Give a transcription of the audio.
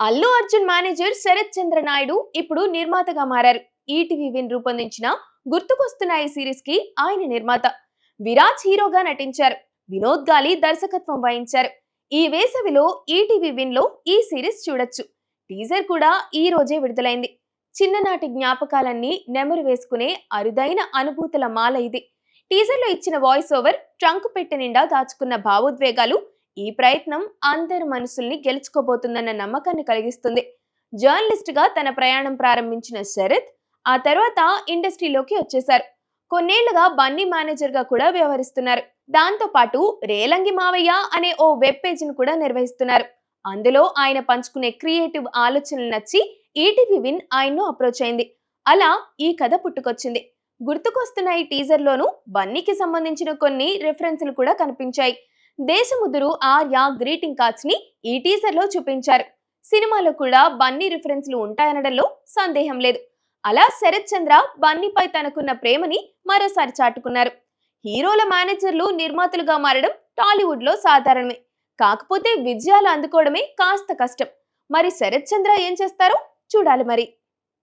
Allu Arjun manager Sarath చంద్ర నాయుడు ఇప్పుడు నిర్మాతగా మారారు. ఈటీవీ విన్ రూపొందించిన గుర్తుకొస్తున్నాయి సిరీస్ కి ఆయన నిర్మాత. విరాజ్ హీరోగా నటించారు. వినోద్ గాలి దర్శకత్వం వహించారు. ఈ వేసవిలో ఈటీవీ విన్ లో ఈ సిరీస్ చూడొచ్చు. టీజర్ కూడా ఈ రోజే విడుదలైంది. చిన్ననాటి జ్ఞాపకాలన్నీ నెమరు వేసుకునే అరుదైన అనుభూతుల మాల ఇది. టీజర్ లో ఇచ్చిన వాయిస్ ఓవర్ ట్రంక్ పెట్టె నిండా దాచుకున్న భావోద్వేగాలు ఈ ప్రయత్నం అందరి మనసుల్ని గెలుచుకోబోతుందన్న నమ్మకాన్ని కలిగిస్తుంది. జర్నలిస్ట్ గా తన ప్రయాణం ప్రారంభించిన శరత్ ఆ తర్వాత ఇండస్ట్రీలోకి వచ్చేశారు. కొన్నేళ్లుగా బన్నీ మేనేజర్ గా కూడా వ్యవహరిస్తున్నారు. దాంతో పాటు రేలంగి మావయ్య అనే ఓ వెబ్ పేజీని కూడా నిర్వహిస్తున్నారు. అందులో ఆయన పంచుకునే క్రియేటివ్ ఆలోచనలు నచ్చి ఈటీవీ విన్ ఆయన్ను అప్రోచ్ అయింది. అలా ఈ కథ పుట్టుకొచ్చింది. గుర్తుకొస్తున్న ఈ టీజర్ లోను బన్నీకి సంబంధించిన కొన్ని రిఫరెన్స్లు కూడా కనిపించాయి. దేశముదురు ఆర్య గ్రీటింగ్ కార్డ్స్ ని ఈ టీజర్ లో చూపించారు. సినిమాలో కూడా బన్నీ రిఫరెన్స్లు ఉంటాయనడంలో సందేహం లేదు. అలా శరత్ చంద్ర బన్నీపై తనకున్న ప్రేమని మరోసారి చాటుకున్నారు. హీరోల మేనేజర్లు నిర్మాతలుగా మారడం టాలీవుడ్ లో సాధారణమే. కాకపోతే విజయాలు అందుకోవడమే కాస్త కష్టం. మరి శరత్ చంద్ర ఏం చేస్తారో చూడాలి మరి.